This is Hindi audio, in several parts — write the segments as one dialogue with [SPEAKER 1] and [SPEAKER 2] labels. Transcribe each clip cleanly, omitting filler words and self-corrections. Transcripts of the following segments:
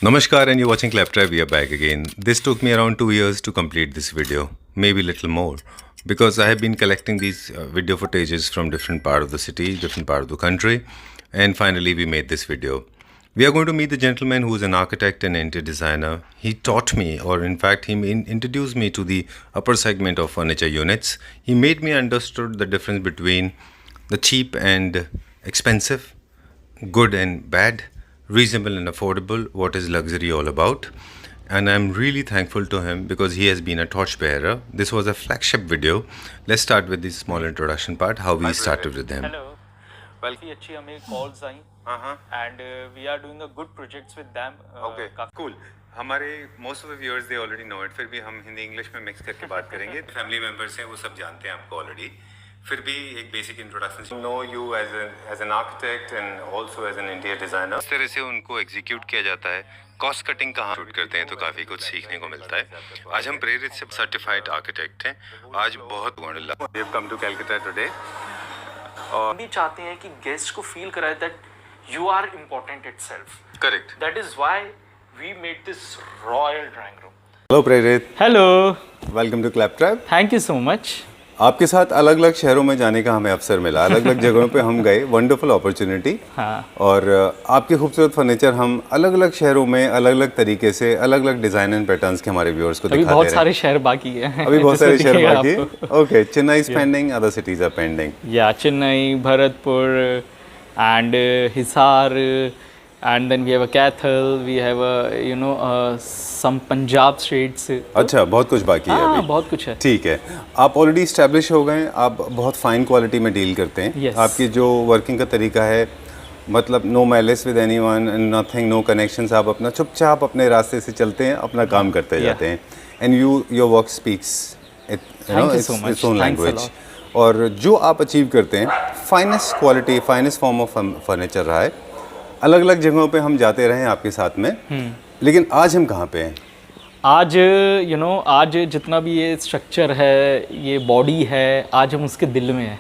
[SPEAKER 1] Namaskar and you're watching Claptrap. We are back again. This took me around 2 years to complete this video, maybe little more, because I have been collecting these video footages from different part of the city, different part of the country, and finally we made this video. We are going to meet the gentleman who is an architect and interior designer. He taught me, or in fact he introduced me to the upper segment of furniture units. He made me understood the difference between the cheap and expensive, good and bad, reasonable and affordable, what is luxury all about. And I'm really thankful to him because he has been a torchbearer. This was a flagship video. Let's start with this small introduction part, how we started with him.
[SPEAKER 2] Hello. काफी अच्छी हमें calls I and we are doing a good projects with them.
[SPEAKER 1] Okay cool. हमारे most of the viewers they already know it, फिर भी हम हिंदी इंग्लिश में मिक्स करके बात करेंगे. फैमिली मेंबर्स हैं, वो सब जानते हैं आपको ऑलरेडी. फिर भी एक basic introduction. No you as an architect and also as an interior designer. इस तरह से उनको एग्जीक्यूट किया जाता है. कॉस्ट कटिंग कहाँ शूट करते हैं तो काफ़ी कुछ सीखने को मिलता है. आज हम प्रेरित से सर्टिफाइड आर्किटेक्ट हैं. आज बहुत we have come to Calcutta today.
[SPEAKER 2] हम भी चाहते हैं कि गेस्ट को फील कराए that you are important itself.
[SPEAKER 1] Correct.
[SPEAKER 2] That is why we made this royal drawing room.
[SPEAKER 1] Hello Prerit.
[SPEAKER 2] Hello.
[SPEAKER 1] Welcome to Claptrap.
[SPEAKER 2] Thank you so much.
[SPEAKER 1] आपके साथ अलग अलग शहरों में जाने का हमें अवसर मिला, अलग अलग जगहों पे हम गए. Wonderful opportunity.
[SPEAKER 2] हाँ.
[SPEAKER 1] और आपके खूबसूरत फर्नीचर हम अलग अलग शहरों में अलग अलग तरीके से अलग अलग डिजाइन एंड पैटर्न्स के हमारे व्यूअर्स को दिखाते हैं.
[SPEAKER 2] अभी बहुत सारे शहर बाकी हैं.
[SPEAKER 1] अभी बहुत सारे शहर बाकी. Okay, Chennai is pending, other cities are pending.
[SPEAKER 2] या Chennai, Bharatpur and Hisar. And then we have a Kathal, we have a some Punjab states.
[SPEAKER 1] अच्छा, बहुत कुछ बाकी है अभी.
[SPEAKER 2] बहुत कुछ है.
[SPEAKER 1] ठीक है. आप ऑलरेडी इस्टेब्लिश हो गए. आप बहुत फाइन क्वालिटी में डील करते हैं.
[SPEAKER 2] Yes.
[SPEAKER 1] आपकी जो वर्किंग का तरीका है, मतलब no malice with anyone and nothing, no connections. आप अपना चुपचाप अपने रास्ते से चलते हैं, अपना काम करते जाते हैं. And your work speaks its own language. और जो आप अचीव करते हैं, finest quality, finest form of furniture रहा है. अलग अलग जगहों पे हम जाते रहे आपके साथ में. लेकिन आज हम कहाँ पे हैं?
[SPEAKER 2] आज आज जितना भी ये स्ट्रक्चर है, ये बॉडी है, आज हम उसके दिल में हैं.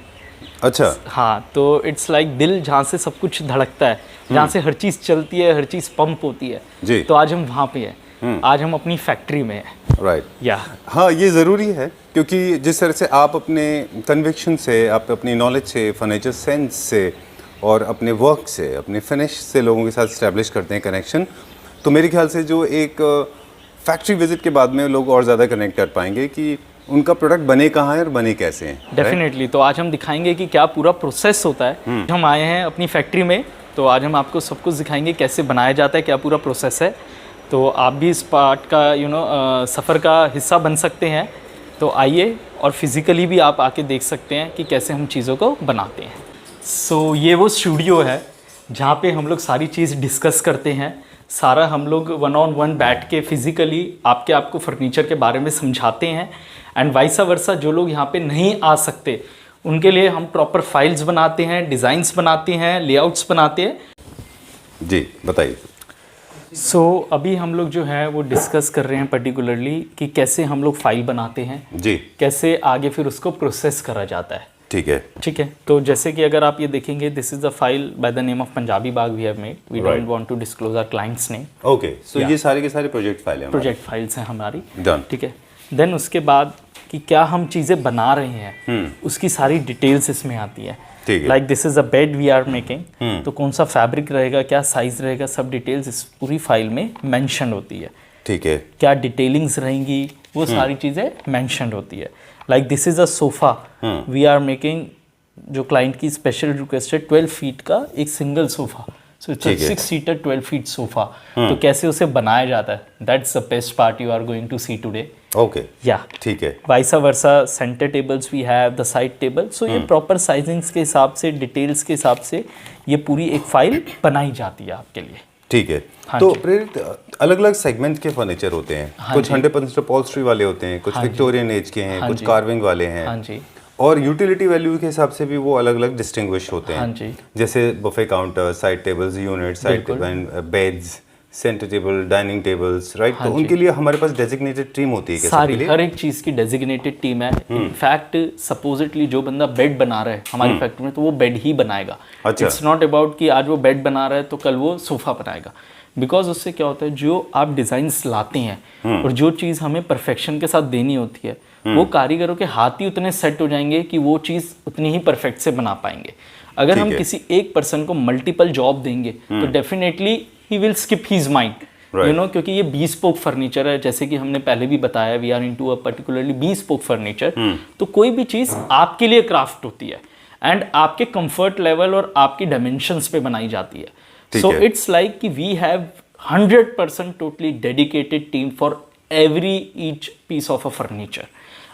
[SPEAKER 1] अच्छा.
[SPEAKER 2] हाँ, तो इट्स लाइक दिल जहाँ से सब कुछ धड़कता है, जहाँ से हर चीज़ चलती है, हर चीज़ पंप होती है
[SPEAKER 1] जी.
[SPEAKER 2] तो आज हम वहाँ पे हैं. आज हम अपनी फैक्ट्री में हैं.
[SPEAKER 1] राइट.
[SPEAKER 2] या
[SPEAKER 1] हाँ, ये ज़रूरी है क्योंकि जिस तरह से आप अपने कन्विक्शन से, आप अपनी नॉलेज से, फर्नीचर सेंस से और अपने वर्क से, अपने फिनिश से लोगों के साथ इस्टेब्लिश करते हैं कनेक्शन, तो मेरे ख्याल से जो एक फैक्ट्री विजिट के बाद में लोग और ज़्यादा कनेक्ट कर पाएंगे कि उनका प्रोडक्ट बने कहाँ है और बने कैसे हैं.
[SPEAKER 2] डेफिनेटली. तो आज हम दिखाएंगे कि क्या पूरा प्रोसेस होता है. हम आए हैं अपनी फैक्ट्री में, तो आज हम आपको सब कुछ दिखाएंगे कैसे बनाया जाता है, क्या पूरा प्रोसेस है. तो आप भी इस पार्ट का सफ़र का हिस्सा बन सकते हैं. तो आइए, और फिज़िकली भी आप आके देख सकते हैं कि कैसे हम चीज़ों को बनाते हैं. सो ये वो स्टूडियो है जहाँ पे हम लोग सारी चीज़ डिस्कस करते हैं. सारा हम लोग 1-on-1 बैठ के फिज़िकली आपको फर्नीचर के बारे में समझाते हैं. एंड वाइसा वर्सा जो लोग यहाँ पे नहीं आ सकते उनके लिए हम प्रॉपर फाइल्स बनाते हैं, डिज़ाइंस बनाते हैं, लेआउट्स बनाते हैं.
[SPEAKER 1] जी बताइए.
[SPEAKER 2] सो अभी हम लोग जो है वो डिस्कस कर रहे हैं पर्टिकुलरली कि कैसे हम लोग फाइल बनाते हैं
[SPEAKER 1] जी,
[SPEAKER 2] कैसे आगे फिर उसको प्रोसेस करा जाता है.
[SPEAKER 1] ठीक है.
[SPEAKER 2] ठीक है. तो जैसे कि अगर आप ये देखेंगे, this is the file by the name of Punjabi Bagh we have made. We don't want to disclose our clients name.
[SPEAKER 1] Okay. So ये सारे के सारे प्रोजेक्ट फाइल हैं,
[SPEAKER 2] प्रोजेक्ट फाइल्स हैं हमारी.
[SPEAKER 1] डन.
[SPEAKER 2] ठीक है. देन उसके बाद कि क्या हम चीज़ें बना रहे हैं, उसकी सारी डिटेल्स इसमें आती है. Like this is a bed we are making, तो कौन सा फैब्रिक रहेगा, क्या साइज रहेगा, सब डिटेल्स इस पूरी फाइल में मेंशन होती है.
[SPEAKER 1] ठीक है.
[SPEAKER 2] क्या डिटेलिंग्स रहेंगी, वो सारी चीज़ें मेंशन होती है. Like this is a sofa we are making, जो क्लाइंट की स्पेशल रिक्वेस्ट है, 12 फीट का एक single sofa. So it's 6 seater 12 feet sofa. तो कैसे उसे बनाया जाता है, that's the best part you are going to see today.
[SPEAKER 1] Okay.
[SPEAKER 2] या
[SPEAKER 1] ठीक है.
[SPEAKER 2] Vice versa centre tables we have, the side table. So ये प्रॉपर साइजिंग्स के हिसाब से, डिटेल्स के हिसाब से ये पूरी एक फाइल बनाई जाती है आपके लिए.
[SPEAKER 1] ठीक है.
[SPEAKER 2] हाँ
[SPEAKER 1] तो प्रेरित अलग अलग सेगमेंट के फर्नीचर होते हैं.
[SPEAKER 2] हाँ
[SPEAKER 1] कुछ 100% अपॉल्स्ट्री वाले होते हैं, कुछ विक्टोरियन एज के हैं, कुछ कार्विंग वाले हैं.
[SPEAKER 2] हाँ जी.
[SPEAKER 1] और यूटिलिटी वैल्यू के हिसाब से भी वो अलग अलग डिस्टिंग्विश होते हैं.
[SPEAKER 2] हाँ जी.
[SPEAKER 1] जैसे buffet counter, side tables, unit, side table, beds, centre table, dining tables, right. तो उनके लिए हमारे पास डेजिग्नेटेड टीम होती है.
[SPEAKER 2] सारी हर एक चीज़ की डेजिग्नेटेड टीम है. इनफैक्ट सपोजिटली जो बंदा बेड बना रहा है हमारी फैक्ट्री में, तो वो बेड ही बनाएगा.
[SPEAKER 1] अच्छा.
[SPEAKER 2] इट्स नॉट अबाउट कि आज वो बेड बना रहा है तो कल वो सोफ़ा बनाएगा. बिकॉज उससे क्या होता है, जो आप डिज़ाइंस लाते हैं और जो चीज़ हमें परफेक्शन के साथ देनी होती है, वो कारीगरों के हाथ ही उतने सेट हो जाएंगे कि वो चीज़ उतनी ही परफेक्ट से बना पाएंगे। अगर हम किसी एक पर्सन को मल्टीपल जॉब देंगे तो definitely he will skip his mind, you know, क्योंकि ये bespoke फर्नीचर है, जैसे कि हमने पहले भी बताया, we are into a particularly bespoke furniture. तो कोई भी चीज़ आपके लिए क्राफ्ट होती है एंड आपके कंफर्ट लेवल और आपकी डायमेंशंस पे बनाई जाती है। सो इट्स लाइक कि we have 100% totally dedicated team for every each piece of a furniture.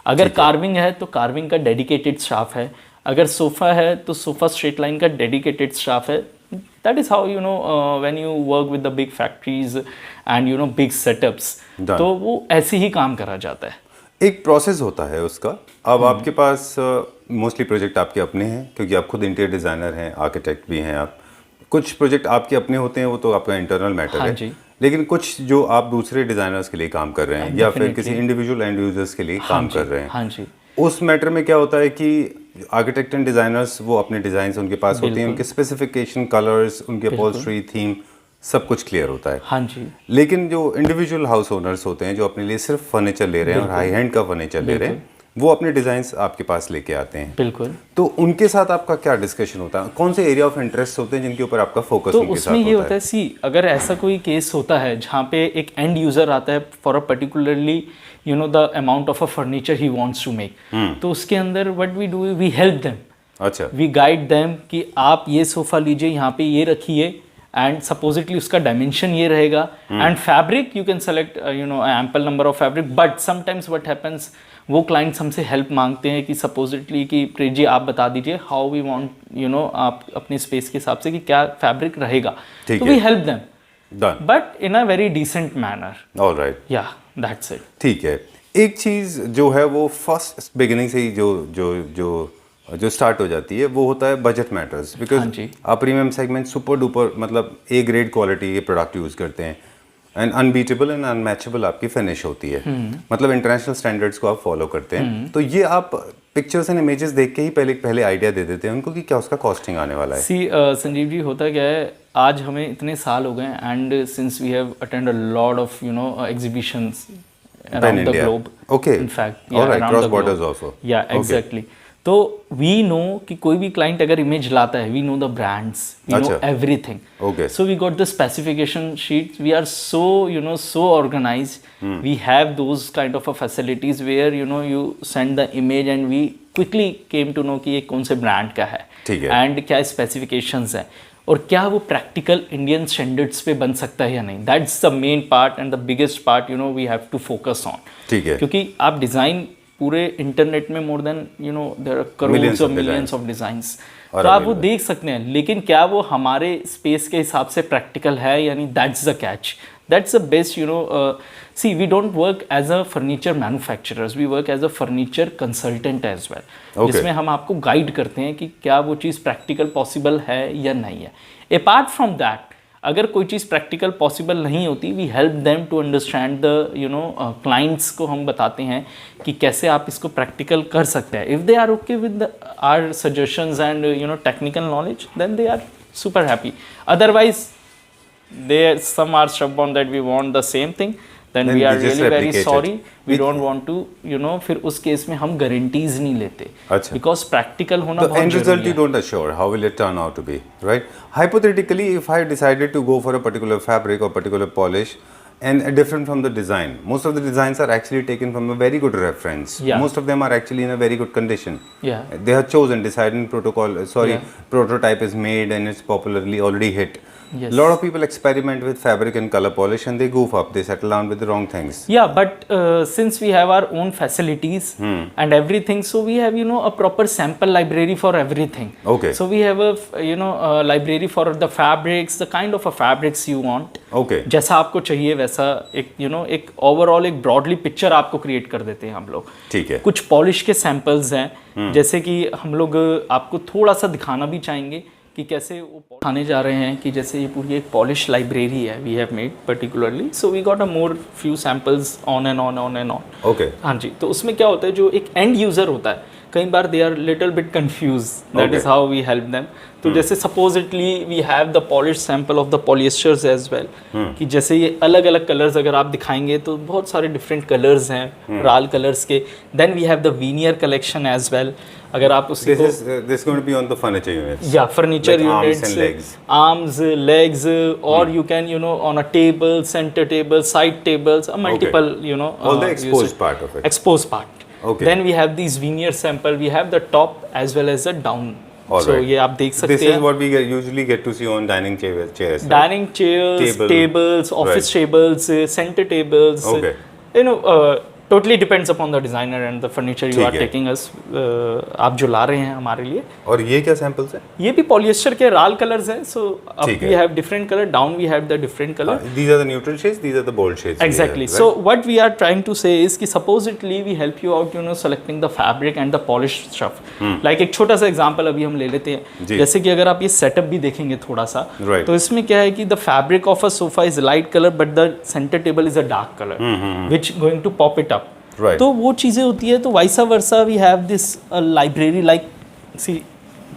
[SPEAKER 2] अगर कार्विंग है तो कार्विंग का डेडिकेटेड स्टाफ है, अगर सोफा है तो सोफा स्ट्रेट लाइन का डेडिकेटेड स्टाफ है। That is how, you know, when you work with the big factories and you no big setups, तो वो ऐसे ही काम करा जाता है।
[SPEAKER 1] एक प्रोसेस होता है उसका। अब आपके पास मोस्टली प्रोजेक्ट आपके अपने हैं, क्योंकि आप खुद इंटीरियर डिज़ाइनर हैं, आर्किटेक्ट भी हैं आप। कुछ प्रोजेक्ट आपके अपने होते हैं, वो तो आपका इंटरनल मैटर है।
[SPEAKER 2] जी।
[SPEAKER 1] लेकिन कुछ जो आप दूसरे डिज़ाइनर्स के लिए काम कर रहे हैं या फिर किसी इंडिविजुअल एंड यूजर्स के लिए काम कर रहे हैं,
[SPEAKER 2] हाँ जी,
[SPEAKER 1] उस मैटर में क्या होता है कि आर्किटेक्ट एंड डिज़ाइनर्स, वो अपने डिज़ाइंस उनके पास होते हैं, उनके स्पेसिफिकेशन, कलर्स, उनके अपॉल्स्ट्री, थीम, सब कुछ क्लियर होता है।
[SPEAKER 2] हाँ जी।
[SPEAKER 1] लेकिन जो इंडिविजुअल हाउस ओनर्स होते हैं, जो अपने लिए सिर्फ फर्नीचर ले रहे हैं और हाई एंड का फर्नीचर ले रहे हैं, वो अपने डिजाइन्स आपके पास लेके आते हैं।
[SPEAKER 2] बिल्कुल।
[SPEAKER 1] तो उनके साथ आपका क्या डिस्कशन होता है? कौन से एरिया ऑफ इंटरेस्ट होते हैं जिनके ऊपर आपका फोकस
[SPEAKER 2] तो
[SPEAKER 1] उनके
[SPEAKER 2] उसमें
[SPEAKER 1] साथ
[SPEAKER 2] ये होता है, सी, अगर ऐसा कोई केस होता है जहाँ पे एक एंड यूजर आता है for a particularly, you know, the amount of a furniture he wants to make, तो उसके अंदर what we do, we help them.
[SPEAKER 1] अच्छा।
[SPEAKER 2] वी गाइड देम कि आप ये सोफा लीजिए, यहाँ पे ये रखिए, एंड सपोजिटली उसका डायमेंशन ये रहेगा, and fabric you can select, you know, ample number of fabric. But sometimes what happens, वो क्लाइंट्स हमसे हेल्प मांगते हैं कि सपोजिटली कि प्रीत जी आप बता दीजिए how we want, you know, आप अपने स्पेस के हिसाब से कि क्या फैब्रिक रहेगा, तो we help them,
[SPEAKER 1] done,
[SPEAKER 2] but in a very decent manner.
[SPEAKER 1] Alright,
[SPEAKER 2] yeah that's it.
[SPEAKER 1] ठीक है। एक चीज़ जो है वो फर्स्ट बिगिनिंग से ही जो जो जो जो स्टार्ट हो जाती है, वो होता है बजट मैटर्स। बिकॉज आप प्रीमियम सेगमेंट सुपर डुपर, मतलब ए ग्रेड क्वालिटी के प्रोडक्ट यूज़ करते हैं, एंड अनबीटेबल एंड अनमैचेबल आपकी फिनिश होती है, मतलब इंटरनेशनल स्टैंडर्ड्स को आप फॉलो करते हैं। तो ये आप पिक्चर्स एंड इमेजेस देख के ही पहले आइडिया दे देते हैं उनको कि क्या उसका कॉस्टिंग आने वाला है।
[SPEAKER 2] सी संजीव जी, होता क्या है, आज हमें इतने साल हो गए and since we have attend a lot of, you know, exhibitions around the globe.
[SPEAKER 1] Okay.
[SPEAKER 2] In fact,
[SPEAKER 1] all right,
[SPEAKER 2] around
[SPEAKER 1] cross
[SPEAKER 2] the
[SPEAKER 1] borders
[SPEAKER 2] globe.
[SPEAKER 1] also.
[SPEAKER 2] Yeah, exactly. तो वी नो कि कोई भी क्लाइंट अगर इमेज लाता है, we know the brands, we know everything.
[SPEAKER 1] Okay.
[SPEAKER 2] So we got the specification sheets. We are so, you know, so organized. We have those kind of a facilities where, you know, you send the image and we quickly came to know कि ये कौन से ब्रांड का है,
[SPEAKER 1] ठीक है,
[SPEAKER 2] एंड क्या स्पेसिफिकेशंस हैं और क्या वो प्रैक्टिकल इंडियन स्टैंडर्ड्स पे बन सकता है या नहीं। That's the main part and the biggest part, you know, we have to focus on.
[SPEAKER 1] ठीक है,
[SPEAKER 2] क्योंकि आप डिज़ाइन पूरे इंटरनेट में more then, you know, there are crores of millions of designs, तो आप वो देख सकते हैं, लेकिन क्या वो हमारे स्पेस के हिसाब से प्रैक्टिकल है यानी, that's the catch, that's the best, you know. See, we don't work as a furniture manufacturers, we work as a furniture consultant as well, जिसमें हम आपको गाइड करते हैं कि क्या वो चीज़ प्रैक्टिकल पॉसिबल है या नहीं है। अपार्ट फ्रॉम दैट, अगर कोई चीज़ प्रैक्टिकल पॉसिबल नहीं होती, we help them to understand the, you know, clients को हम बताते हैं कि कैसे आप इसको प्रैक्टिकल कर सकते हैं। If they are okay with our suggestions and, you know, technical knowledge, then they are super happy. Otherwise they some are stubborn that we want the same thing, then we are really very sorry, we don't want to, you know, फिर उस केस में हम गारंटीज नहीं लेते,
[SPEAKER 1] अच्छा,
[SPEAKER 2] because practical होना बहुत
[SPEAKER 1] end
[SPEAKER 2] जरूरी
[SPEAKER 1] result
[SPEAKER 2] है।
[SPEAKER 1] you don't assure how will it turn out to be, right? Hypothetically, if I decided to go for a particular fabric or particular polish and different from the design, most of the designs are actually taken from a very good reference. Most of them are actually in a very good condition. They have chosen, decided protocol, prototype is made and it's popularly already hit.
[SPEAKER 2] Yes.
[SPEAKER 1] Lot of people experiment with fabric and color polish and they goof up, they settle down with the wrong things.
[SPEAKER 2] Yeah, but since we have our own facilities and everything, so we have, you know, a proper sample library for everything.
[SPEAKER 1] Okay.
[SPEAKER 2] So we have a, you know, a library for the fabrics, the kind of a fabrics you want.
[SPEAKER 1] Okay.
[SPEAKER 2] जैसा आपको चाहिए वैसा एक, you know, एक ओवरऑल एक ब्रॉडली पिक्चर आपको क्रिएट कर देते हैं हम लोग।
[SPEAKER 1] ठीक है।
[SPEAKER 2] कुछ पॉलिश के सैंपल्स हैं, जैसे कि हम लोग आपको थोड़ा सा दिखाना भी चाहेंगे कि कैसे वो दिखाने जा रहे हैं कि जैसे ये पूरी एक पॉलिश लाइब्रेरी है we have made particularly, so we got a more few samples on and on.
[SPEAKER 1] Okay.
[SPEAKER 2] हाँ जी, तो उसमें क्या होता है, जो एक एंड यूज़र होता है, कई बार they are little bit confuse, that is how we help them. तो जैसे supposedly we have the polish sample of the polyesters as well, कि जैसे ये अलग अलग कलर्स अगर आप दिखाएंगे तो बहुत सारे डिफरेंट कलर्स हैं राल कलर्स के। Then we have the veneer collection as well. अगर आप उसको
[SPEAKER 1] this going to be on the furniture units,
[SPEAKER 2] या furniture
[SPEAKER 1] like arms
[SPEAKER 2] units,
[SPEAKER 1] and legs.
[SPEAKER 2] Arms, legs, और you can on a table, centre table, side tables, multiple
[SPEAKER 1] all the exposed part of it.
[SPEAKER 2] exposed part.
[SPEAKER 1] Okay.
[SPEAKER 2] Then we have these veneer sample. We have the top as well as the down.
[SPEAKER 1] All
[SPEAKER 2] So
[SPEAKER 1] right.
[SPEAKER 2] ये आप देख सकते
[SPEAKER 1] This
[SPEAKER 2] हैं।
[SPEAKER 1] is what we usually get to see on dining chairs. right?
[SPEAKER 2] Dining chairs, tables, office tables, center tables.
[SPEAKER 1] Okay.
[SPEAKER 2] Totally depends upon the designer and the furniture you are
[SPEAKER 1] ठीक है।
[SPEAKER 2] taking us. आप जो ला रहे हैं हमारे लिए।
[SPEAKER 1] और ये क्या सैंपल्स हैं?
[SPEAKER 2] ये भी पॉलिएस्टर के राल कलर्स हैं। सो अप
[SPEAKER 1] ठीक है।
[SPEAKER 2] We have different colour, down we have the different colour.
[SPEAKER 1] These are the neutral shades, these are the bold shades.
[SPEAKER 2] Exactly.
[SPEAKER 1] Right?
[SPEAKER 2] So what we are trying to say is कि supposedly we help you out, selecting the fabric and the polished stuff. Like एक छोटा सा एग्जांपल अभी हम ले लेते हैं।
[SPEAKER 1] जी।
[SPEAKER 2] जैसे कि अगर आप ये सेटअप भी देखेंगे थोड़ा सा,
[SPEAKER 1] Right.
[SPEAKER 2] तो इसमें क्या है कि the fabric of a sofa is light color but the center table is a dark color, which going to pop it up.
[SPEAKER 1] Right.
[SPEAKER 2] तो वो चीज़ें होती है। तो vice versa we have this library like see,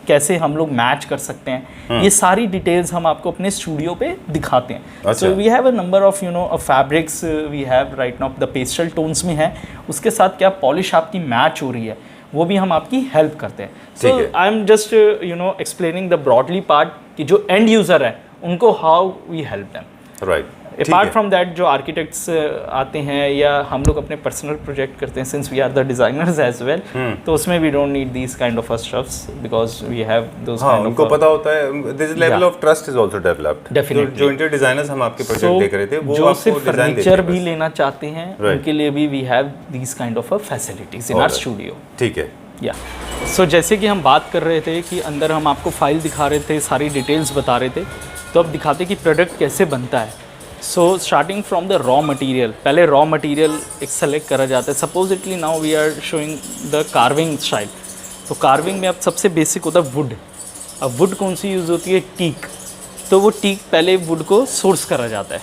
[SPEAKER 2] कैसे हम लोग मैच कर सकते हैं, ये सारी डिटेल्स हम आपको अपने स्टूडियो पे दिखाते हैं। So we have a number of fabrics we have right now, the pastel tones में है, उसके साथ क्या पॉलिश आपकी मैच हो रही है वो भी हम आपकी हेल्प करते हैं। So I am just explaining the broadly part कि जो एंड यूज़र है उनको how we help them.
[SPEAKER 1] Right.
[SPEAKER 2] Apart from that जो आर्किटेक्ट्स आते हैं या हम लोग अपने पर्सनल प्रोजेक्ट करते हैं, since we are the designers as well, तो उसमें we don't need these kind of stuffs because we have those kind of,
[SPEAKER 1] उनको पता होता है this level of trust is also developed.
[SPEAKER 2] Definitely.
[SPEAKER 1] जो इंटीरियर डिजाइनर्स हम आपके प्रोजेक्ट देख रहे थे वो
[SPEAKER 2] जो
[SPEAKER 1] आपको
[SPEAKER 2] सिर्फ
[SPEAKER 1] डिजाइन
[SPEAKER 2] फर्नीचर भी लेना चाहते हैं
[SPEAKER 1] Right.
[SPEAKER 2] उनके लिए भी we have these kind of facilities in our studio.
[SPEAKER 1] ठीक है।
[SPEAKER 2] या सो जैसे कि हम बात कर रहे थे कि अंदर हम आपको फाइल दिखा रहे थे, सारी डिटेल्स बता रहे थे, तो अब दिखाते कि प्रोडक्ट कैसे बनता है। So starting from the raw material, पहले रॉ मटेरियल एक सेलेक्ट करा जाता है। Supposedly now we are showing the carving style. तो कार्विंग में अब सबसे बेसिक होता है वुड। अब वुड कौन सी यूज़ होती है? टीक। तो वो टीक पहले वुड को सोर्स करा जाता है।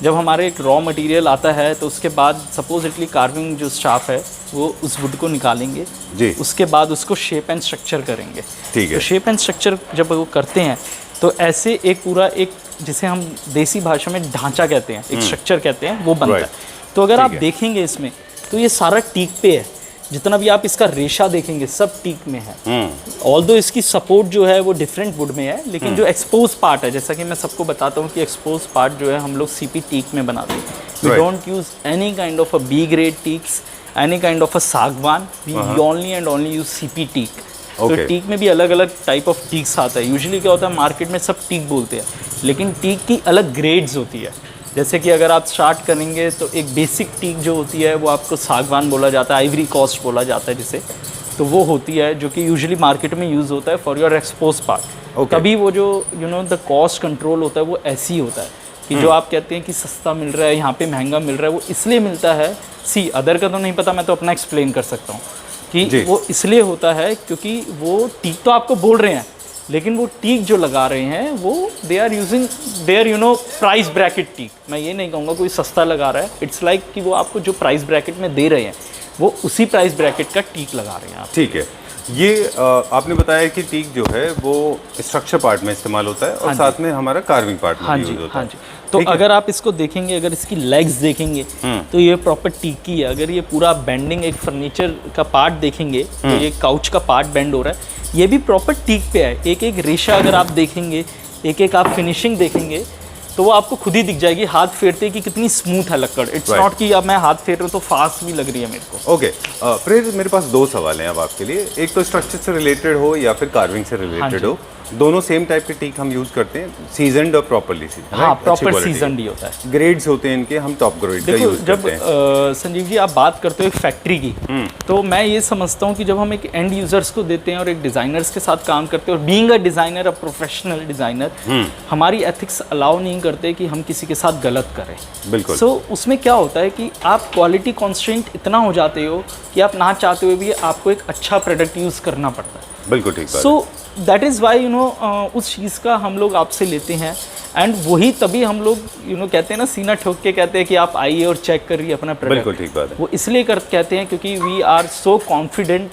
[SPEAKER 2] जब हमारे एक रॉ मटेरियल आता है तो उसके बाद सपोजिटली कार्विंग जो स्टाफ है वो उस वुड को निकालेंगे
[SPEAKER 1] जी।
[SPEAKER 2] उसके बाद उसको शेप एंड स्ट्रक्चर करेंगे।
[SPEAKER 1] ठीक है।
[SPEAKER 2] तो शेप एंड स्ट्रक्चर जब वो करते हैं तो ऐसे एक पूरा एक जिसे हम देसी भाषा में ढांचा कहते हैं, एक स्ट्रक्चर कहते हैं, वो बनता है। तो अगर आप देखेंगे इसमें तो ये सारा टीक पे है, जितना भी आप इसका रेशा देखेंगे सब टीक में है। ऑल्दो इसकी सपोर्ट जो है वो डिफरेंट वुड में है, लेकिन जो एक्सपोज पार्ट है, जैसा कि मैं सबको बताता हूँ कि एक्सपोज पार्ट जो है हम लोग सीपी टीक में बनाते हैं। We don't use any kind of a B grade teaks, any kind of a सागवान, we only and only use CP teak. तो टीक में भी अलग अलग टाइप ऑफ टीक्स आता है। यूजुअली क्या होता है मार्केट में सब टीक बोलते हैं, लेकिन टीक की अलग ग्रेड्स होती है। जैसे कि अगर आप स्टार्ट करेंगे तो एक बेसिक टीक जो होती है वो आपको सागवान बोला जाता है, आइवरी कॉस्ट बोला जाता है जिसे, तो वो होती है जो कि यूजुअली मार्केट में यूज़ होता है फॉर योर एक्सपोज पार्ट। तभी वो जो द कॉस्ट कंट्रोल होता है वो ऐसे ही होता है कि जो आप कहते हैं कि सस्ता मिल रहा है यहाँ पे महंगा मिल रहा है, वो इसलिए मिलता है। सी अदर का तो नहीं पता, मैं तो अपना एक्सप्लेन कर सकता हूँ कि वो इसलिए होता है क्योंकि वो टीक तो आपको बोल रहे हैं, लेकिन वो टीक जो लगा रहे हैं वो they are using their price bracket teak. मैं ये नहीं कहूँगा कोई सस्ता लगा रहा है, इट्स लाइक कि वो आपको जो प्राइस ब्रैकेट में दे रहे हैं वो उसी प्राइस ब्रैकेट का टीक लगा रहे हैं आप।
[SPEAKER 1] ठीक है। ये आपने बताया कि टीक जो है वो स्ट्रक्चर पार्ट में इस्तेमाल होता है और साथ में हमारा कार्विंग पार्ट में भी यूज होता है।
[SPEAKER 2] हाँ जी। तो अगर आप इसको देखेंगे, अगर इसकी लेग्स देखेंगे तो ये प्रॉपर टीक की है। अगर ये पूरा बेंडिंग एक फर्नीचर का पार्ट देखेंगे तो ये काउच का पार्ट बेंड हो रहा है, ये भी प्रॉपर टीक पे है। एक एक रेशा अगर आप देखेंगे, एक एक आप फिनिशिंग देखेंगे तो वो आपको खुद ही दिख जाएगी हाथ फेरते कि कितनी स्मूथ है लकड़। इट्स नॉट कि अब मैं हाथ फेर रहा हूँ तो फास्ट भी लग रही है मेरे को।
[SPEAKER 1] ओके प्रेर, मेरे पास दो सवाल हैं अब आपके लिए। एक तो स्ट्रक्चर से रिलेटेड हो या फिर कार्विंग से रिलेटेड हो, दोनों सेम टाइप के टीक हम यूज करते हैं, सीजनड और प्रॉपरली सीजनड।
[SPEAKER 2] हाँ, प्रॉपर सीजनड ही होता है।
[SPEAKER 1] ग्रेड्स होते हैं इनके, हम टॉप ग्रेड का यूज करते हैं।
[SPEAKER 2] जब संजीव जी आप बात करते हो एक फैक्ट्री की, तो मैं ये समझता हूँ कि जब हम एक एंड यूजर्स को देते हैं और एक डिजाइनर्स के साथ काम करते हैं, और being a designer, a professional designer, हमारी एथिक्स अलाउ नहीं करते कि हम किसी के साथ गलत करें।
[SPEAKER 1] बिल्कुल।
[SPEAKER 2] सो उसमें क्या होता है कि आप क्वालिटी कॉन्स्टेंट इतना हो जाते हो कि आप ना चाहते हुए भी आपको एक अच्छा प्रोडक्ट यूज करना पड़ता है।
[SPEAKER 1] बिल्कुल ठीक बात।
[SPEAKER 2] सो दैट इज़ वाई उस चीज़ का हम लोग आपसे लेते हैं, एंड वही तभी हम लोग कहते हैं ना, सीना ठोक के कहते हैं कि आप आइए और चेक करिए अपना प्रोडक्ट।
[SPEAKER 1] बिल्कुल ठीक बात है।
[SPEAKER 2] वो इसलिए कहते हैं क्योंकि we are so confident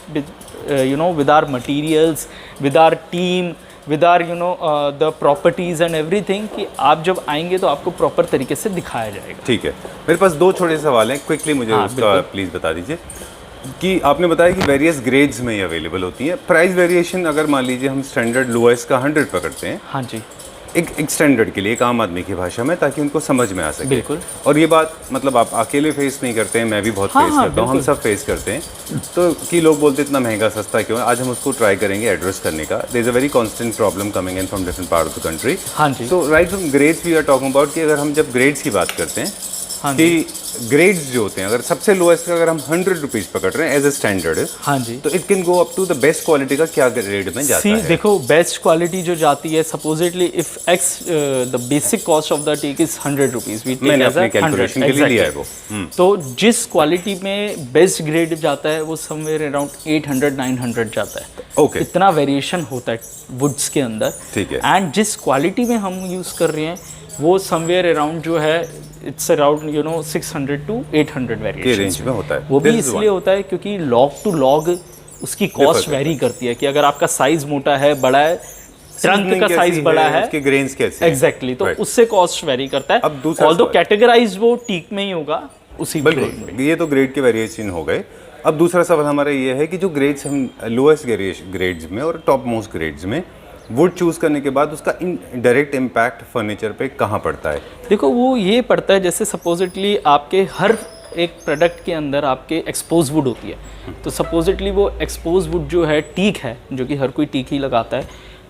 [SPEAKER 2] you know, with our materials, with our team, with our you know the properties and everything, कि आप जब आएंगे तो आपको प्रॉपर तरीके से दिखाया जाएगा।
[SPEAKER 1] ठीक है, मेरे पास 2 छोटे सवाल हैं, क्विकली मुझे उसका प्लीज़ बता दीजिए कि आपने बताया कि वेरियस ग्रेड्स में ये अवेलेबल होती हैं। प्राइस वेरिएशन अगर मान लीजिए हम स्टैंडर्ड लोएस्ट का 100 पकड़ते हैं,
[SPEAKER 2] हाँ जी,
[SPEAKER 1] एक स्टैंडर्ड के लिए, एक आम आदमी की भाषा में, ताकि उनको समझ में आ सके।
[SPEAKER 2] बिल्कुल। और
[SPEAKER 1] ये बात मतलब आप अकेले फेस नहीं करते हैं, मैं भी बहुत फेस करता हूँ, हम सब फेस करते हैं। तो कि लोग बोलते इतना महंगा सस्ता क्यों है, आज हम उसको ट्राई करेंगे एड्रेस करने का। There is a very constant problem coming in from different part of the country.
[SPEAKER 2] हाँ जी।
[SPEAKER 1] तो right from grades we are talking about कि अगर हम जब ग्रेड्स की बात करते हैं,
[SPEAKER 2] हाँ
[SPEAKER 1] कि ग्रेड्स जो होते हैं, अगर सबसे लोएस्ट का अगर हम 100 रुपीज़ पकड़ रहे हैं एज ए स्टैंडर्ड,
[SPEAKER 2] हाँ जी,
[SPEAKER 1] तो it can go up to the best quality का क्या ग्रेड में जाता है?
[SPEAKER 2] देखो बेस्ट क्वालिटी जो जाती है, supposedly if x the basic cost of the teak is 100 rupees, we take as a 100
[SPEAKER 1] के लिए लिया है वो।
[SPEAKER 2] तो जिस क्वालिटी में बेस्ट ग्रेड जाता है वो समवेयर अराउंड 800-900 जाता है।
[SPEAKER 1] ओके,
[SPEAKER 2] इतना वेरिएशन होता है वुड्स के अंदर।
[SPEAKER 1] ठीक है।
[SPEAKER 2] एंड जिस क्वालिटी में हम यूज़ कर रहे हैं वो समवेयर अराउंड जो है it's around you know 600 to 800 variation
[SPEAKER 1] range में होता है।
[SPEAKER 2] वो भी इसलिए होता है क्योंकि लॉग टू लॉग उसकी कॉस्ट वेरी करती है, कि अगर आपका साइज मोटा है, बड़ा है, ट्रंक का साइज बड़ा है,
[SPEAKER 1] उसके ग्रेन्स कैसे,
[SPEAKER 2] एग्जैक्टली, तो उससे कॉस्ट वेरी करता है।
[SPEAKER 1] अब दूसरा
[SPEAKER 2] ऑल्दो कैटेगराइज वो टीक में ही होगा उसी ग्रेड में।
[SPEAKER 1] ये तो ग्रेड के वेरिएशन हो गए। अब दूसरा सवाल हमारा ये है कि जो ग्रेड्स हम लोएस्ट ग्रेड्स में और टॉप मोस्ट ग्रेड्स में वुड चूज करने के बाद उसका डायरेक्ट इम्पैक्ट फर्नीचर पे कहाँ पड़ता है?
[SPEAKER 2] देखो वो ये पड़ता है, जैसे सपोजिटली आपके हर एक प्रोडक्ट के अंदर आपके एक्सपोज वुड होती है, तो सपोजिटली वो एक्सपोज वुड जो है टीक है, जो कि हर कोई टीक ही लगाता है,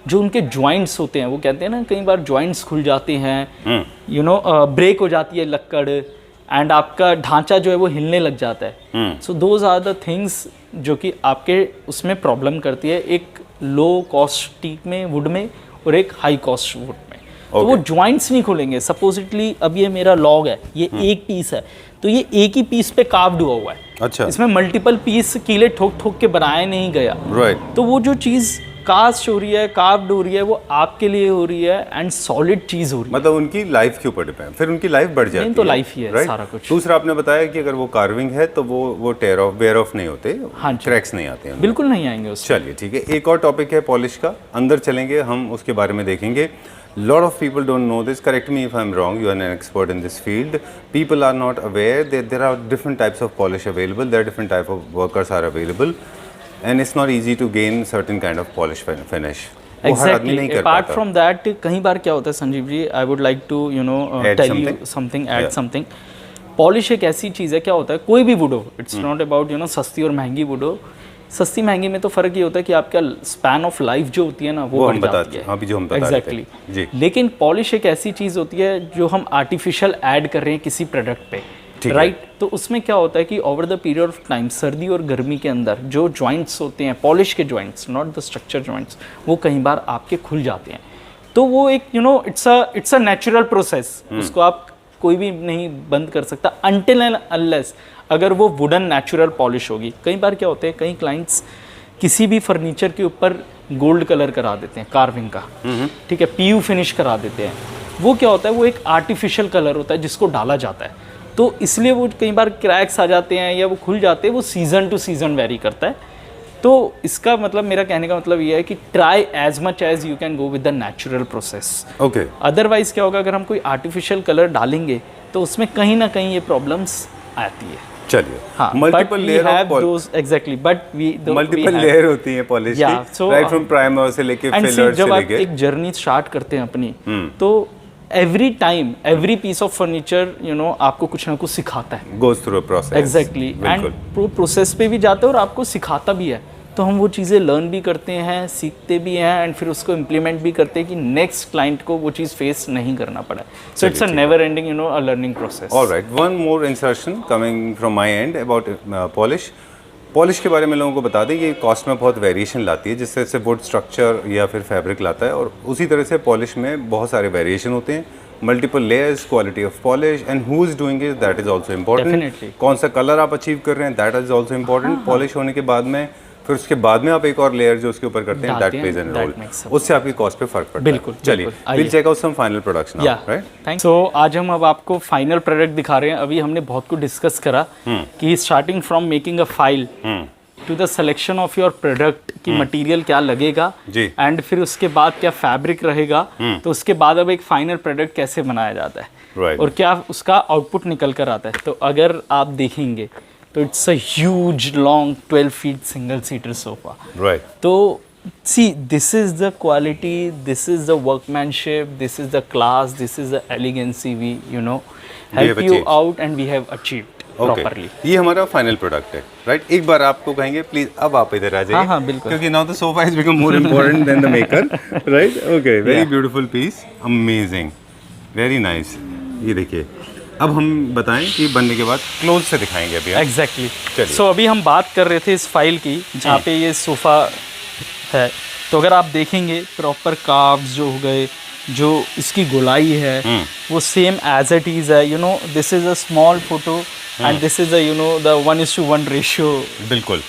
[SPEAKER 2] जो उनके जॉइंट्स होते हैं, वो कहते हैं ना कई बार जॉइंट्स खुल जाते हैं, यू नो ब्रेक हो जाती है लक्कड़, एंड आपका ढांचा जो है वो हिलने लग जाता है। So those are the things जो कि आपके उसमें प्रॉब्लम करती है, एक लो कॉस्ट टीक में वुड में और एक हाई कॉस्ट वुड में। तो वो जॉइंट्स नहीं खुलेंगे। सपोजिटली अब ये मेरा लॉग है, ये एक पीस है, तो ये एक ही पीस पे कार्व्ड हुआ है।
[SPEAKER 1] अच्छा,
[SPEAKER 2] इसमें मल्टीपल पीस कीले ठोक ठोक के बनाया नहीं गया।
[SPEAKER 1] राइट।
[SPEAKER 2] तो वो जो चीज़ कास्ट हो रही है, कार्व्ड हो रही है, वो आपके लिए हो रही है एंड सॉलिड चीज हो रही है।
[SPEAKER 1] मतलब उनकी लाइफ के ऊपर डिपेंड, फिर उनकी लाइफ बढ़ जाती है।
[SPEAKER 2] तो लाइफ ही है सारा कुछ।
[SPEAKER 1] दूसरा आपने बताया कि अगर वो कार्विंग है तो वो टेयर ऑफ वेयर ऑफ नहीं होते,
[SPEAKER 2] हाँ,
[SPEAKER 1] क्रैक्स नहीं आते हैं।
[SPEAKER 2] बिल्कुल नहीं आएंगे उससे।
[SPEAKER 1] चलिए ठीक है, एक और टॉपिक है पॉलिश का, अंदर चलेंगे हम, उसके बारे में देखेंगे। Lot of people don't know this. Correct me if I'm wrong. You are an expert in this field. People are not aware that there are different types of polish available. There are different type of workers are available, and it's not easy to gain certain kind of polish finish.
[SPEAKER 2] Exactly. Apart from that, कई बार क्या होता है Sanjeev ji, I would like to tell you something, add something. Polish एक ऐसी चीज़ है, क्या होता है, कोई भी वुड हो, इट्स नॉट अबाउट सस्ती और महंगी वुड हो। सस्ती महंगी में तो फ़र्क ये होता है कि आपका स्पैन ऑफ लाइफ जो होती है ना वो बढ़ जाती है।
[SPEAKER 1] अभी जो हम बता
[SPEAKER 2] एग्जैक्टली
[SPEAKER 1] जी।
[SPEAKER 2] लेकिन पॉलिश एक ऐसी चीज़ होती है जो हम आर्टिफिशियल ऐड कर रहे हैं किसी प्रोडक्ट पे, राइट? तो उसमें क्या होता है कि over the period of time, सर्दी और गर्मी के अंदर जो जॉइंट्स होते हैं, पॉलिश के joints, not the structure joints, वो कई बार आपके खुल जाते हैं। तो वो एक इट्स अ नेचुरल प्रोसेस, उसको आप कोई भी नहीं बंद कर सकता अनटिल एंड अनलेस अगर वो वुडन नेचुरल पॉलिश होगी। कई बार क्या होते हैं, कई क्लाइंट्स किसी भी फर्नीचर के ऊपर गोल्ड कलर करा देते हैं, कार्विंग का, ठीक है, पीयू फिनिश करा देते हैं। वो क्या होता है, वो एक आर्टिफिशियल कलर होता है जिसको डाला जाता है, तो इसलिए वो कई बार क्रैक्स आ जाते हैं या वो खुल जाते हैं। वो सीजन टू सीजन वेरी करता है। तो इसका मतलब, मेरा कहने का मतलब ये है कि try as much as you can go with the natural process.
[SPEAKER 1] Okay.
[SPEAKER 2] Otherwise क्या होगा, अगर हम कोई आर्टिफिशियल कलर डालेंगे तो उसमें कहीं ना कहीं ये प्रॉब्लम्स आती है।
[SPEAKER 1] चलिए,
[SPEAKER 2] हाँ,
[SPEAKER 1] मल्टीपल लेयर लेयर होती है पॉलिश की, राइट फ्रॉम प्राइमर से लेके फिलर से लेके।
[SPEAKER 2] जब आप एक जर्नी स्टार्ट करते हैं अपनी, तो every time every piece of furniture आपको कुछ ना कुछ सिखाता है,
[SPEAKER 1] goes through process.
[SPEAKER 2] Exactly, and process पे भी जाते हैं और आपको सिखाता भी है। तो हम वो चीज़ें लर्न भी करते हैं, सीखते भी हैं, एंड फिर उसको इम्प्लीमेंट भी करते हैं कि नेक्स्ट क्लाइंट को वो चीज़ फेस नहीं करना पड़े। सो it's a never ending a learning process.
[SPEAKER 1] Alright, one more insertion coming from my and about polish. Polish के बारे में लोगों को बता दें, ये कॉस्ट में बहुत वेरिएशन लाती है, जिससे से वुड स्ट्रक्चर या फिर फैब्रिक लाता है, और उसी तरह से पॉलिश में बहुत सारे वेरिएशन होते हैं, multiple layers, quality of polish, and who is doing it, that is also important. कौन सा कलर आप अचीव कर रहे हैं, that is also important. Polish होने के बाद में फिर उसके बाद में आप एक और लेयर जो उसके ऊपर करते हैं, दैट प्लेज एन रोल, उससे आपकी कॉस्ट पे फर्क पड़ता है।
[SPEAKER 2] बिल्कुल।
[SPEAKER 1] चलिए, will check out some final products now, right?
[SPEAKER 2] Thanks. So आज हम अब आपको फाइनल प्रोडक्ट दिखा रहे हैं। अभी हमने बहुत कुछ डिस्कस करा कि starting from making a file to the selection of your product की मटेरियल क्या लगेगा
[SPEAKER 1] जी।
[SPEAKER 2] एंड फिर उसके बाद क्या फैब्रिक रहेगा, तो उसके बाद अब एक फाइनल प्रोडक्ट कैसे बनाया जाता है
[SPEAKER 1] Right.
[SPEAKER 2] और क्या उसका आउटपुट निकल कर आता है। तो अगर आप देखेंगे तो it's a huge long 12 feet single seater sofa.
[SPEAKER 1] Right.
[SPEAKER 2] तो see, this is the quality, this is the workmanship, this is the class, this is the elegancy we help
[SPEAKER 1] have
[SPEAKER 2] you
[SPEAKER 1] achieved.
[SPEAKER 2] out and we have achieved properly.
[SPEAKER 1] ये हमारा फाइनल प्रोडक्ट है, राइट। एक बार आपको कहेंगे प्लीज अब आप इधर आ जाइए।
[SPEAKER 2] हाँ, बिल्कुल।
[SPEAKER 1] क्योंकि now the sofa has become more important than the maker, right. Okay, very beautiful piece, amazing, very nice. ये देखिए, अब हम बताएं कि बनने के बाद क्लोज से दिखाएंगे अभी।
[SPEAKER 2] Exactly.
[SPEAKER 1] चलिए।
[SPEAKER 2] So अभी हम बात कर रहे थे इस फाइल की जहाँ पे ये सोफ़ा है। तो अगर आप देखेंगे प्रॉपर कार्व्स जो हो गए, जो इसकी गोलाई है वो सेम एज इट इज़ है। This is a small photo and this is the 1:1 ratio
[SPEAKER 1] बिल्कुल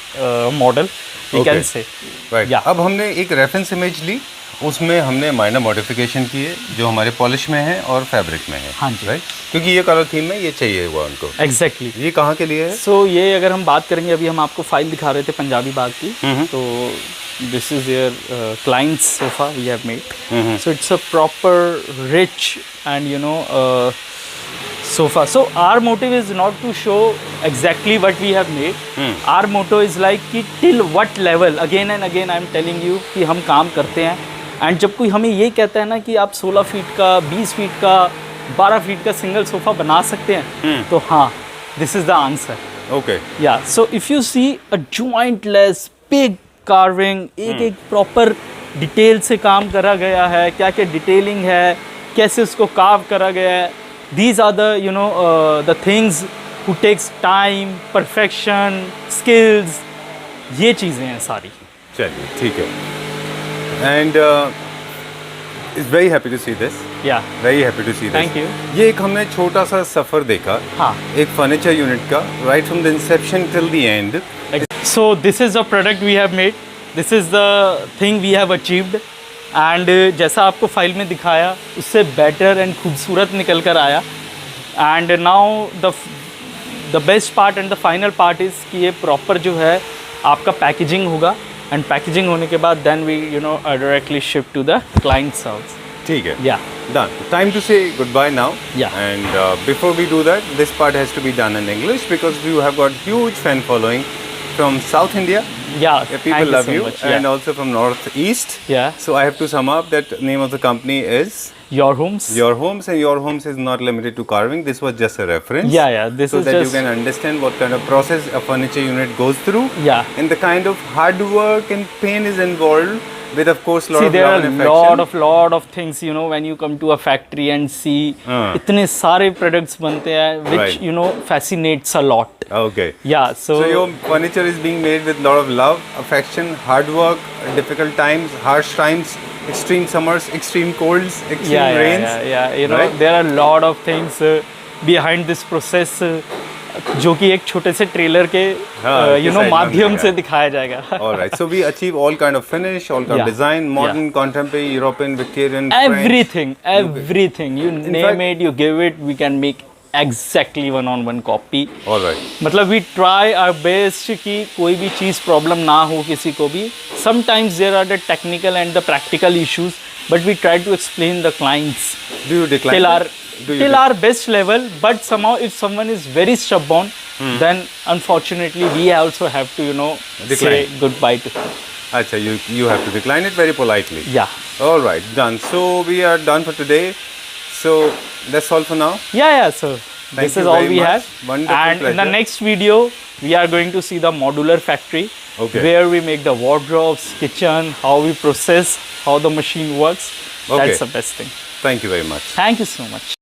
[SPEAKER 2] model you can say.
[SPEAKER 1] Right.
[SPEAKER 2] Yeah.
[SPEAKER 1] अब हमने एक रेफरेंस इमेज ली, उसमें हमने माइनर मॉडिफिकेशन किए जो हमारे पॉलिश में है और फैब्रिक में है।
[SPEAKER 2] हाँ जी।
[SPEAKER 1] राइट, क्योंकि ये कलर थीम में ये चाहिए हुआ उनको।
[SPEAKER 2] एग्जैक्टली।
[SPEAKER 1] ये कहाँ के लिए है?
[SPEAKER 2] सो ये अगर हम बात करेंगे, अभी हम आपको फाइल दिखा रहे थे पंजाबी बाग की, तो this is their clients sofa we have made. So it's a proper rich and sofa. So our motive is not to show exactly what we have made. Our motto is like कि till what level, again and again I am telling you कि हम काम करते हैं। एंड जब कोई हमें ये कहता है ना कि आप 16 फीट का, 20 फीट का, 12 फीट का सिंगल सोफ़ा बना सकते हैं, तो हाँ, this is the answer.
[SPEAKER 1] Okay.
[SPEAKER 2] या so if you see a jointless big carving, एक प्रॉपर डिटेल से काम करा गया है, क्या क्या डिटेलिंग है, कैसे उसको कार्व करा गया है। These are the things who takes time, perfection, skills, ये चीज़ें हैं सारी।
[SPEAKER 1] चलिए ठीक है। And is very happy to see this,
[SPEAKER 2] या
[SPEAKER 1] very happy to see this.
[SPEAKER 2] Thank you.
[SPEAKER 1] ये एक हमने छोटा सा सफ़र देखा,
[SPEAKER 2] हाँ।
[SPEAKER 1] एक फर्नीचर यूनिट का, right from the Inception till the end.
[SPEAKER 2] So this is the product we have made. This is the thing we have achieved. And जैसा आपको फाइल में दिखाया उससे बेटर एंड खूबसूरत निकल कर आया। And now the best part and the final part is कि ये प्रॉपर जो है आपका पैकेजिंग होगा, एंड पैकेजिंग होने के बाद then we directly ship to the clients house.
[SPEAKER 1] ठीक है,
[SPEAKER 2] या
[SPEAKER 1] done. Time to say goodbye now.
[SPEAKER 2] Yeah.
[SPEAKER 1] And before we do that, this part has to be done in English because we have got huge fan following from South India.
[SPEAKER 2] Yeah,
[SPEAKER 1] People love
[SPEAKER 2] so
[SPEAKER 1] you,
[SPEAKER 2] much.
[SPEAKER 1] and
[SPEAKER 2] Yeah.
[SPEAKER 1] also from Northeast.
[SPEAKER 2] Yeah.
[SPEAKER 1] So I have to sum up that name of the company is
[SPEAKER 2] Your Homes.
[SPEAKER 1] Your Homes, and Your Homes is not limited to carving. This was just a reference.
[SPEAKER 2] Yeah, this
[SPEAKER 1] so
[SPEAKER 2] is
[SPEAKER 1] that
[SPEAKER 2] just
[SPEAKER 1] you can understand what kind of process a furniture unit goes through.
[SPEAKER 2] Yeah.
[SPEAKER 1] And the kind of hard work and pain is involved. With of course lot
[SPEAKER 2] See,
[SPEAKER 1] of
[SPEAKER 2] there
[SPEAKER 1] love
[SPEAKER 2] are
[SPEAKER 1] and
[SPEAKER 2] lot
[SPEAKER 1] affection.
[SPEAKER 2] of things when you come to a factory and see इतने सारे products बनते हैं which
[SPEAKER 1] Right.
[SPEAKER 2] Fascinates a lot.
[SPEAKER 1] Okay.
[SPEAKER 2] Yeah, so
[SPEAKER 1] your furniture is being made with lot of love, affection, hard work, difficult times, harsh times, extreme summers, extreme colds, extreme rains.
[SPEAKER 2] yeah.
[SPEAKER 1] right?
[SPEAKER 2] There are a lot of things behind this process जो कि एक छोटे से ट्रेलर के माध्यम से दिखाया जाएगा।
[SPEAKER 1] All right. So we achieve all kind of finish, all kind of
[SPEAKER 2] Yeah.
[SPEAKER 1] design, modern, contemporary, European, Victorian,
[SPEAKER 2] Everything,
[SPEAKER 1] French.
[SPEAKER 2] everything. You name
[SPEAKER 1] fact-
[SPEAKER 2] it, you give it, we can make exactly one-on-one copy.
[SPEAKER 1] All right.
[SPEAKER 2] मतलब we try our best कि कोई भी चीज़ प्रॉब्लम ना हो किसी को भी। Sometimes there are the technical and the practical issues, but we try to explain the clients
[SPEAKER 1] Do you decline?
[SPEAKER 2] till
[SPEAKER 1] it? Do you
[SPEAKER 2] till our best level. But somehow if someone is very stubborn, then unfortunately we also have to say
[SPEAKER 1] Decline.
[SPEAKER 2] goodbye to him.
[SPEAKER 1] Acha, you have to decline it very politely.
[SPEAKER 2] Yeah.
[SPEAKER 1] All right, done. So we are done for today. So that's all for now.
[SPEAKER 2] Yeah. So
[SPEAKER 1] Thank
[SPEAKER 2] this
[SPEAKER 1] you
[SPEAKER 2] is all
[SPEAKER 1] very
[SPEAKER 2] we
[SPEAKER 1] much.
[SPEAKER 2] have.
[SPEAKER 1] Wonderful
[SPEAKER 2] And in the
[SPEAKER 1] pleasure.
[SPEAKER 2] next video, we are going to see the modular factory,
[SPEAKER 1] Okay.
[SPEAKER 2] where we make the wardrobes, kitchen, how we process, how the machine works.
[SPEAKER 1] Okay.
[SPEAKER 2] That's the best thing.
[SPEAKER 1] Thank you very much.
[SPEAKER 2] Thank you so much.